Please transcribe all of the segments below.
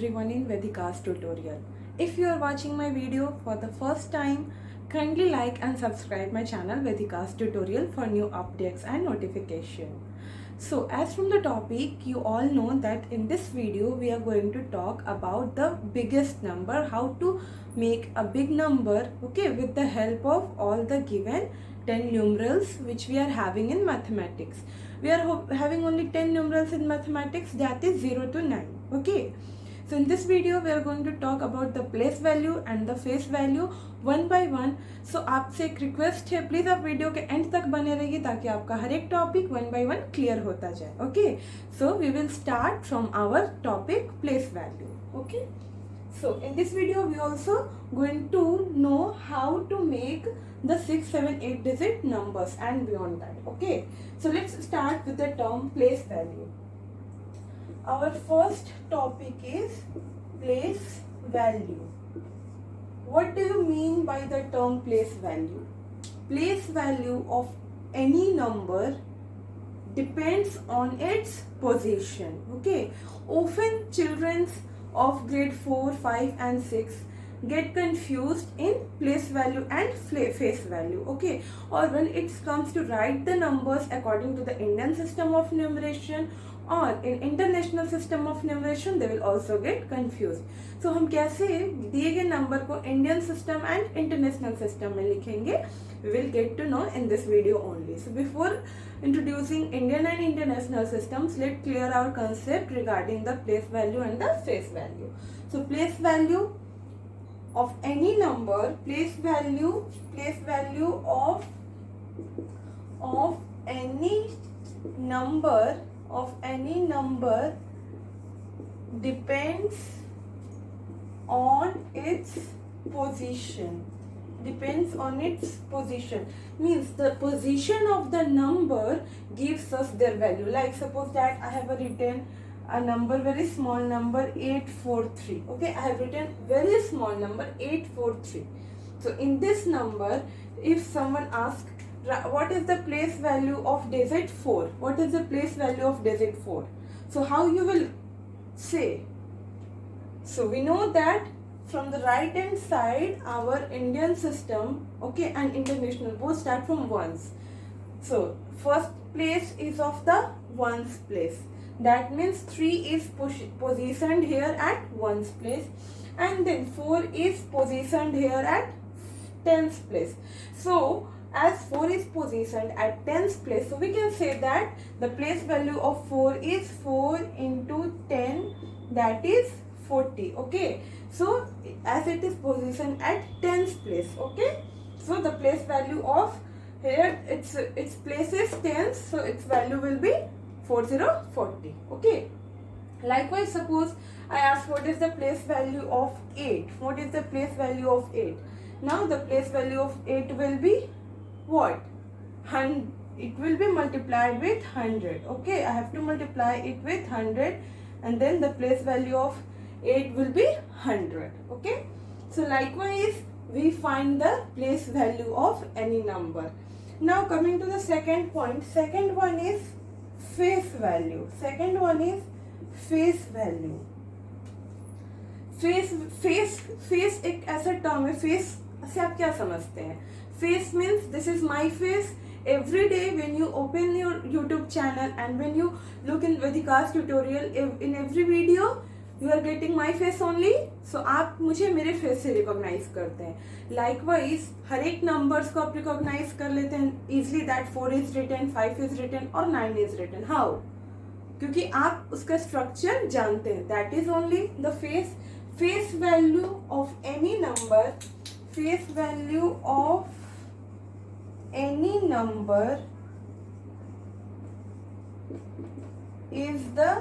everyone in Vedika's tutorial. If you are watching my video for the first time, kindly like and subscribe my channel Vedika's tutorial for new updates and notification. So as from the topic, you all know that in this video we are going to talk about the biggest number, how to make a big number, okay, with the help of all the given 10 numerals which we are having in mathematics. We are having only 10 numerals in mathematics, that is 0 to 9, okay. So in this video we are going to talk about the place value and the face value one by one. So आपसे एक request है, please आप video के and तक बने रहिए ताकि आपका हर एक topic one by one clear होता जाए. Okay, so we will start from our topic place value. Okay, so in this video we also going to know how to make the 6 7 8 digit numbers and beyond that. Okay, so let's start with the term place value. Our first topic is place value. What do you mean by the term place value? Place value of any number depends on its position. Okay, often children of grade 4, 5 and 6 get confused in place value and face value. Okay, or when it comes to write the numbers according to the Indian system of numeration or in international system of numeration, they will also get confused. So हम कैसे दिए गए number को Indian system and international system में लिखेंगे, we will get to know in this video only. So before introducing Indian and international systems, let's clear our concept regarding the place value and the face value. So place value of any number, place value of any number depends on its position. Means the position of the number gives us their value. Like suppose that I have written a number, very small number 843. Okay, I have written very small number 843. So in this number, if someone asks what is the place value of digit 4, what is the place value of digit 4, so how you will say? So we know that from the right hand side our Indian system, okay, and international both start from ones. So first place is of the ones place, that means 3 is positioned here at ones place, and then 4 is positioned here at tens place. So as 4 is positioned at tens place, so we can say that the place value of 4 is 4 into 10, that is 40. Okay, so as it is positioned at tens place, okay, so the place value of here its place is tens, so its value will be 4040. Okay, likewise suppose I ask what is the place value of 8, what is the place value of 8? Now the place value of 8 will be what? It will be multiplied with 100. Okay, I have to multiply it with 100 and then the place value of 8 will be 100. Okay, so likewise we find the place value of any number. Now coming to the second point, second one is face value. Face एक ऐसा term है. Face से आप क्या समझते हैं? Face means this is my face. Every day when you open your YouTube channel and when you look in Vedika's tutorial, in every video you are getting my face only. So आप मुझे मेरे face से recognise करते हैं. Likewise हर एक numbers को आप recognise कर लेते हैं easily that 4 is written, 5 is written और 9 is written. How? क्योंकि आप उसका स्ट्रक्चर जानते हैं. That is only the face value of any number. Face value of any number is the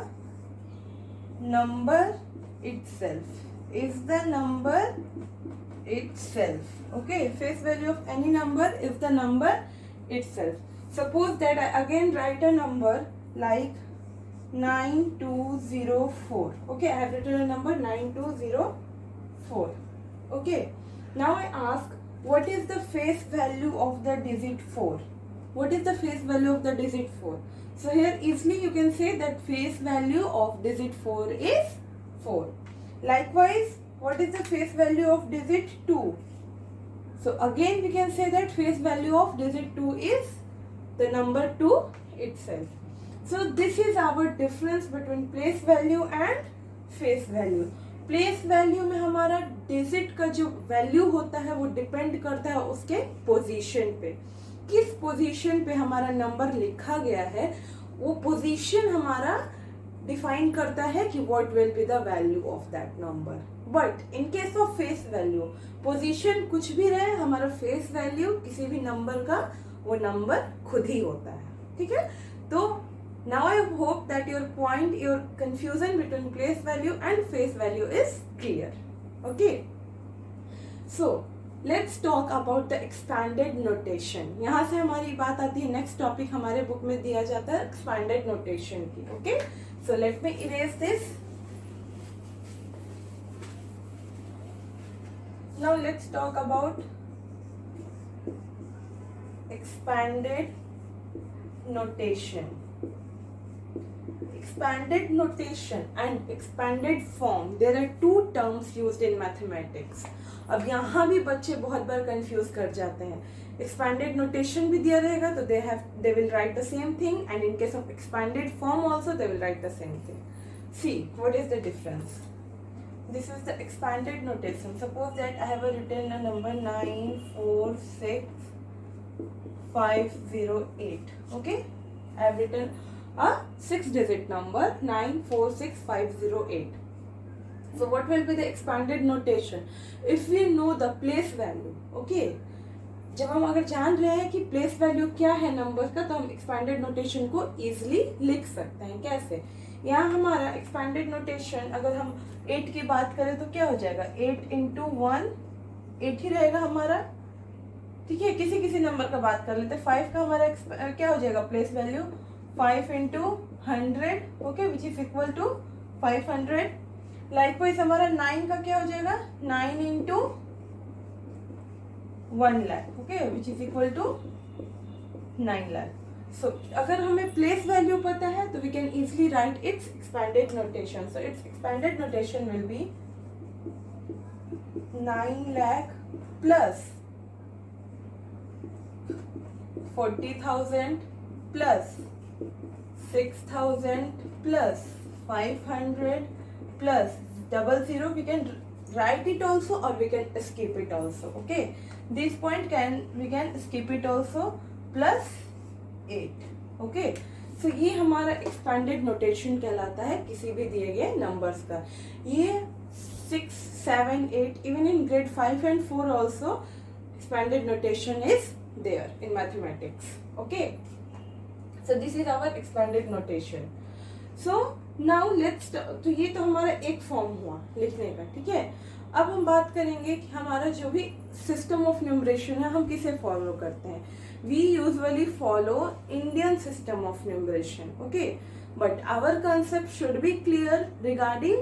number itself. Okay, face value of any number is the number itself. Suppose that I again write a number like 9204. Okay, I have written a number 9204. Okay, now I ask what is the face value of the digit 4? What is the face value of the digit 4? So here easily you can say that face value of digit 4 is 4. Likewise, what is the face value of digit 2? So again we can say that face value of digit 2 is the number 2 itself. So this is our difference between place value and face value. Place value में हमारा digit का जो value होता है वो depend करता है उसके पोजीशन पे, किस पोजीशन पे हमारा नंबर लिखा गया है, वो पोजीशन हमारा डिफाइन करता है कि what will be the value of that number. But in case of face value, position कुछ भी रहे, हमारा फेस वैल्यू किसी भी नंबर का वो नंबर खुद ही होता है. ठीक है, तो now I hope that your confusion between place value and face value is clear. Okay, so let's talk about the expanded notation. यहाँ से हमारी बात आती है नेक्स्ट टॉपिक हमारे बुक में दिया जाता है expanded notation की. Okay, so let me erase this. Now let's talk about expanded notation. Expanded notation and expanded form, there are two terms used in mathematics. अब यहाँ भी बच्चे बहुत बार कंफ्यूज कर जाते हैं. expanded notation भी दिया रहेगा तो they will write the same thing, and in case of expanded form also they will write the same thing. See what is the difference. This is the expanded notation. Suppose that I have written a number 946508. Okay, I have written a 6-digit number 946508. So what will be the expanded notation? If we know the place value, okay, जब हम अगर जान रहे हैं कि place value क्या है number का, तो हम एक्सपैंडेड नोटेशन को इजीली लिख सकते हैं. कैसे? यहाँ हमारा एक्सपैंडेड नोटेशन अगर हम 8 की बात करें तो क्या हो जाएगा, 8 into 1 8 ही रहेगा हमारा. ठीक है, किसी किसी नंबर का बात कर लेते हैं. 5 का हमारा क्या हो जाएगा place value, 5 into 100, okay, which is equal to 500. Likewise हमारा 9 का क्या हो जाएगा, 9 into 1 lakh, okay, which is equal to 9 lakh. So अगर हमें प्लेस वैल्यू पता है तो we can easily write its expanded notation. So its expanded notation will be 9 lakh plus 40,000 plus 6,000 plus 500 plus 00. We can write it also or we can skip it also. Okay, this point we can skip it also, plus 8. Okay, so ये हमारा expanded notation कहलाता है किसी भी दिए गए numbers का. ये 6, 7, 8, even in grade 5 and 4 also expanded notation is there in mathematics. Okay, so this is our expanded notation. So now let's, तो ये तो हमारा एक फॉर्म हुआ लिखने का. ठीक है, अब हम बात करेंगे कि हमारा जो भी सिस्टम ऑफ न्यूमरेशन है हम किसे फॉलो करते हैं. We usually follow Indian system of numeration. Okay, but our concept should be clear regarding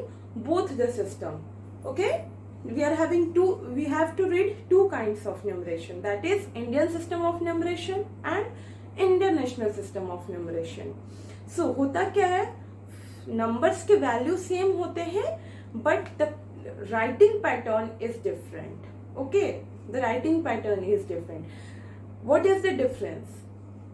both the system. Okay, we are having we have to read two kinds of numeration, that is Indian system of numeration and international system of numeration. So होता क्या है, numbers के value same होते हैं but the writing pattern is different. Okay, the writing pattern is different. What is the difference?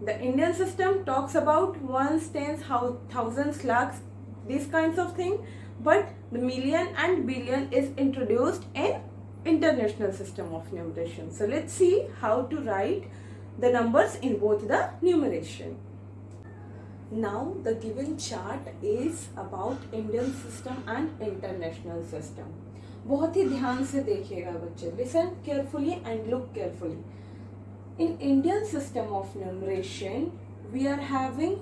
The Indian system talks about ones, tens, thousands, lakhs, these kinds of thing, but the million and billion is introduced in international system of numeration. So let's see how to write the numbers in both the numeration. Now the given chart is about Indian system and international system. बहुत ही ध्यान से देखिएगा बच्चे. Listen carefully and look carefully. In Indian system of numeration, we are having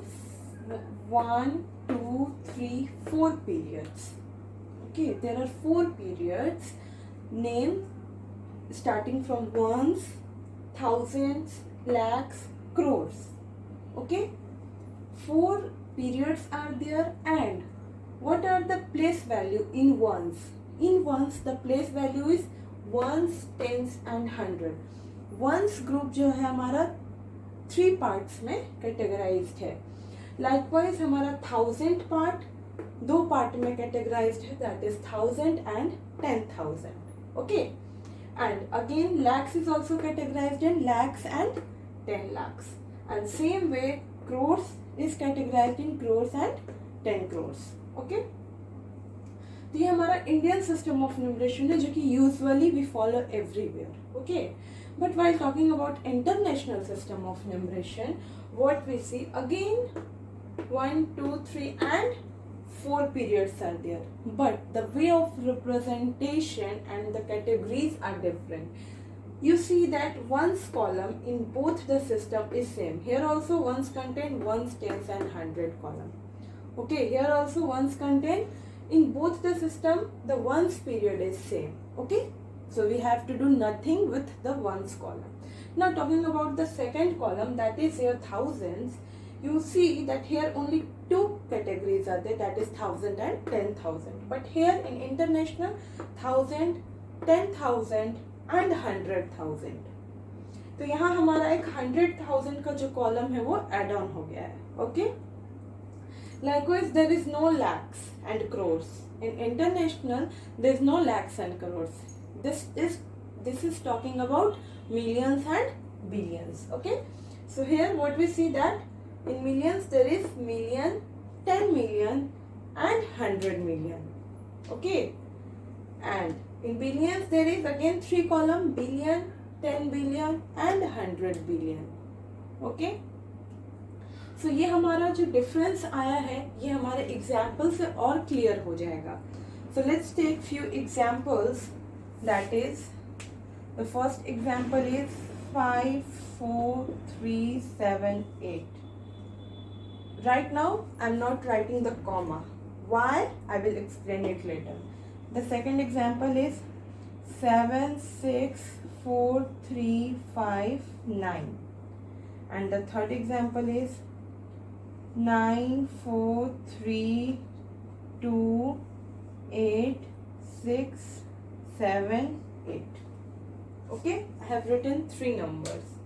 1, 2, 3, 4 periods. Okay, there are 4 periods named starting from ones, thousands, lakhs, crores. Okay, 4 periods are there. And what are the place value in ones? In ones the place value is ones, tens and 100. ones group जो है हमारा 3 parts में categorized है. Likewise हमारा 1000 part, दो part में categorised है, that is 1000 and 10,000. Okay, and again lakhs is also categorized in lakhs and 10 lakhs, and same way crores is categorized in crores and 10 crores. Okay, तो ये हमारा Indian system of numeration है जो कि usually we follow everywhere. Okay, but while talking about international system of numeration, what we see again 1, 2, 3 and 4 periods are there, but the way of representation and the categories are different. You see that ones column in both the system is same. Here also ones contain ones, tens and 100 column. Okay, here also ones contain, in both the system the ones period is same. Okay, so we have to do nothing with the ones column. Now talking about the second column, that is here thousands, you see that here only two categories are there, that is 1000 and 10,000. But here in international 1000, 10,000 and 100,000. तो यहाँ हमारा एक 100,000 का जो column है वो add on हो गया है. Okay, likewise there is no lakhs and crores. In international there is no lakhs and crores. This is talking about millions and billions. Okay, so here what we see that in millions there is million, 10 million and 100 million. Okay, and in billions there is again 3 column, billion, 10 billion and 100 billion. Okay, सो ये हमारा जो difference आया है ये हमारे example से और clear हो जाएगा. So let's take few examples. That is the first example is 5, 4, 3, 7, 8. Right now I am not writing the comma. Why? I will explain it later. The second example is 7, 6, 4, 3, 5, 9. And the third example is 9, 4, 3, 2, 8, 6, 7, 8. Okay, I have written 3 numbers.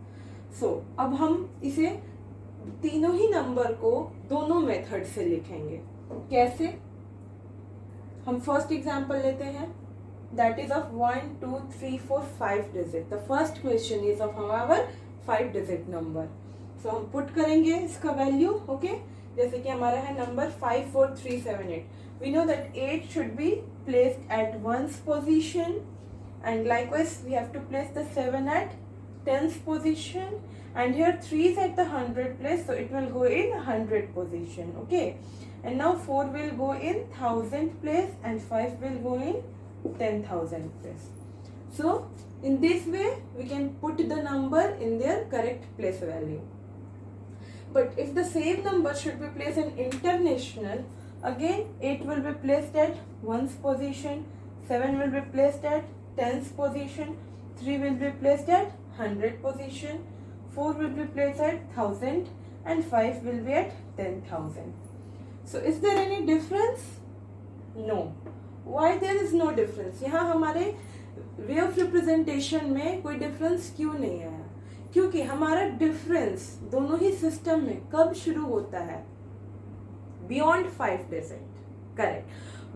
So अब हम इसे तीनों ही number को दोनों method से लिखेंगे. कैसे? हम फर्स्ट एग्जाम्पल लेते हैं, that is of 1, 2, 3, 4, 5 digit. The first question is of our 5 digit number. So हम पुट करेंगे इसका वैल्यू. ओके, जैसे कि हमारा है number 5, 4, 3, 7, 8. We know that 8 should be placed at 1's position, and likewise we have to place the 7 at 10th position, and here 3 is at the 100 place, so it will go in 100 position. Okay, and now 4 will go in 1000 place and 5 will go in 10,000 place. So in this way we can put the number in their correct place value. But if the same number should be placed in international, again 8 will be placed at 1's position, 7 will be placed at 10th position, 3 will be placed at 100 position, 4 will be placed at 1000 and 5 will be at 10,000. So is there any difference? No. Why there is no difference? यहाँ हमारे way of representation में कोई difference क्यों नहीं आया? क्योंकि हमारा difference दोनों ही सिस्टम में कब शुरू होता है? Beyond 5 digit. Correct.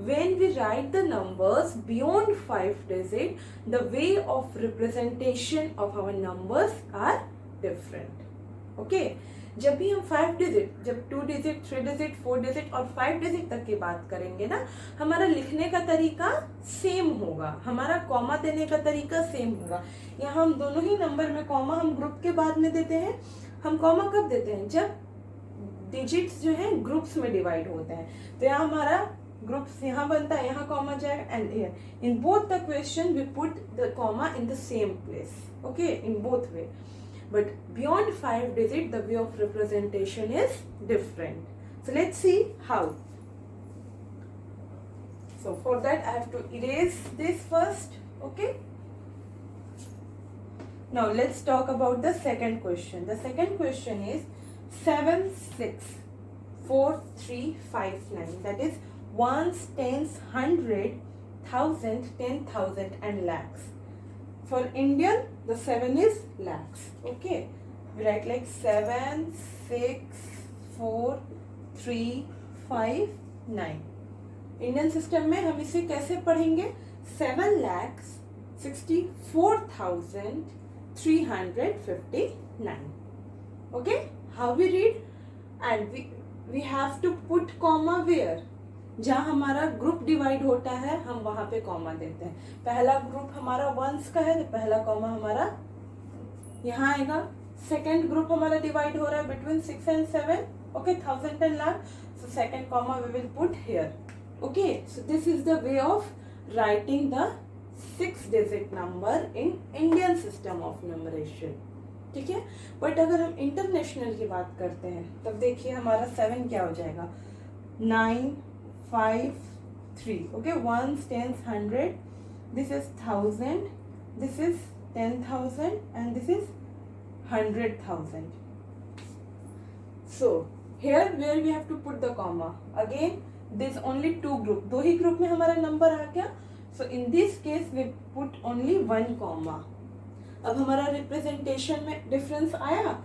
When we write the numbers beyond 5 digit, the way of representation of our numbers are different. Okay, जब भी हम 5 डिजिट, जब 2 डिजिट, 3 डिजिट, 4 डिजिट और 5 डिजिट तक की बात करेंगे ना, हमारा लिखने का तरीका सेम होगा, हमारा कॉमा देने का तरीका सेम होगा. यहाँ हम दोनों ही नंबर में कॉमा हम ग्रुप के बाद में देते हैं. हम कॉमा कब देते हैं? जब डिजिट्स जो है ग्रुप्स में डिवाइड होते हैं. तो यहाँ हमारा ग्रुप्स यहाँ बनता है, यहाँ कॉमा जाएगा, and here in both the question we put the comma in the same place. Okay, in both way. But beyond 5 digit, the way of representation is different. So let's see how. So for that I have to erase this first. Okay. Now let's talk about the second question. The second question is 7, 6, 4, 3, 5, 9. That is ones, tens, 100, 1000, 10,000 and lakhs. For Indian, the 7 is lakhs. Okay, we write like 7, 6, 4, 3, 5, 9. Indian system में हम इसे कैसे पढ़ेंगे? 7,64,359. Okay, how we read? And we have to put comma where? जहाँ हमारा group divide होता है हम वहां पे कॉमा देते हैं. पहला ग्रुप हमारा वंस का है तो पहला कॉमा हमारा यहाँ आएगा. सेकेंड ग्रुप हमारा डिवाइड हो रहा है between 6 and 7. Okay, 1000 and lakh. So second comma we will put here. Okay, so this is the way of writing the 6-digit number in Indian system of numeration. ठीक है. But अगर हम international की बात करते हैं तब देखिए हमारा 7 क्या हो जाएगा? 9, 5, 3. Okay, 1s, 10s, 100. This is 1000. This is 10,000 and this is 100,000. So here where we have to put the comma. Again, there's only two group. दो ही ग्रुप में हमारा नंबर आ गया. So in this case we put only one comma. अब हमारा representation में difference आया.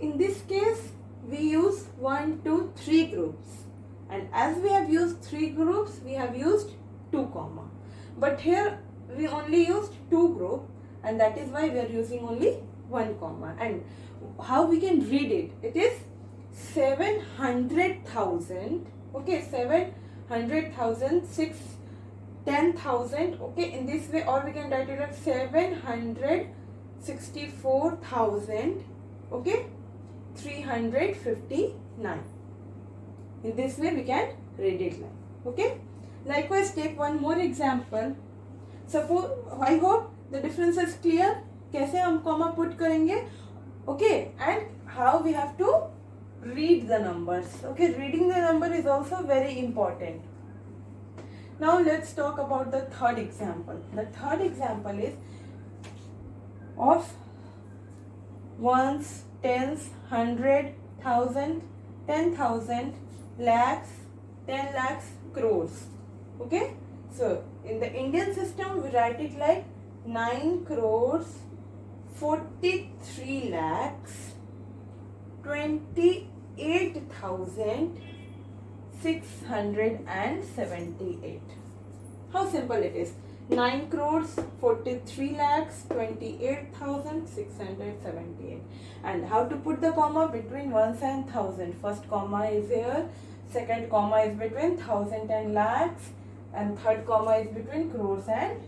In this case we use 1, 2, 3 groups. And as we have used 3 groups, we have used 2 comma. But here we only used 2 group, and that is why we are using only 1 comma. And how we can read it? It is 700,000. Okay, 700,000, 10,000. Okay, in this way, or we can write it as 764,000. Okay, 359. In this way we can read it like. Okay, likewise take one more example. Suppose, I hope the difference is clear. कैसे हम comma put करेंगे? Okay, and how we have to read the numbers. Okay, reading the number is also very important. Now let's talk about the third example. The third example is of ones, tens, 100, 1000, 10,000, lakhs, 10 lakhs, crores. Okay, so in the Indian system we write it like 9 crores 43 lakhs 28,678. How simple it is. 9 crores 43 lakhs 28,678. And how to put the comma between ones and 1000? First comma is here, second comma is between 1000 and lakhs, and third comma is between crores and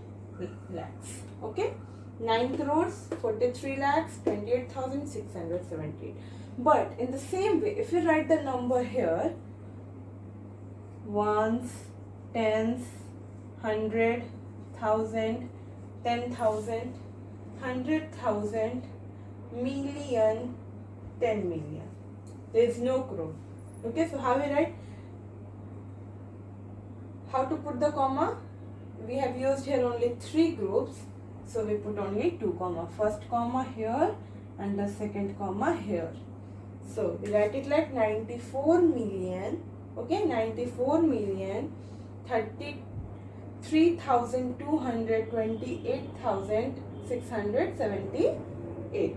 lakhs. Okay, 9 crores 43 lakhs 28,678. But in the same way, if you write the number here, ones, tens, 100, 1000, 10,000, 100,000, million, 10 million. There is no crore. Okay, so how we write? How to put the comma? We have used here only 3 groups, so we put only 2 comma. First comma here and the second comma here. So we write it like 94 million. Okay, 94 million 33,228,678.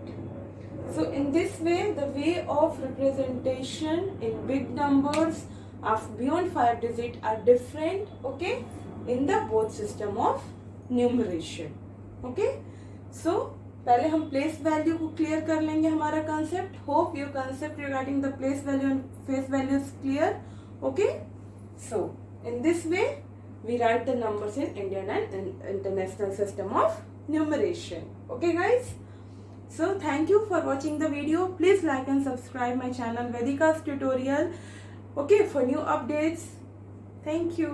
So in this way, the way of representation in big numbers of beyond 5 digit are different. Okay, in the both system of numeration. Okay, so पहले हम place value को clear कर लेंगे हमारा concept. Hope your concept regarding the place value and face value is clear. Okay, so in this way we write the numbers in Indian and international system of numeration. Okay guys, so thank you for watching the video. Please like and subscribe my channel Vedika's Tutorial. Okay, for new updates. Thank you.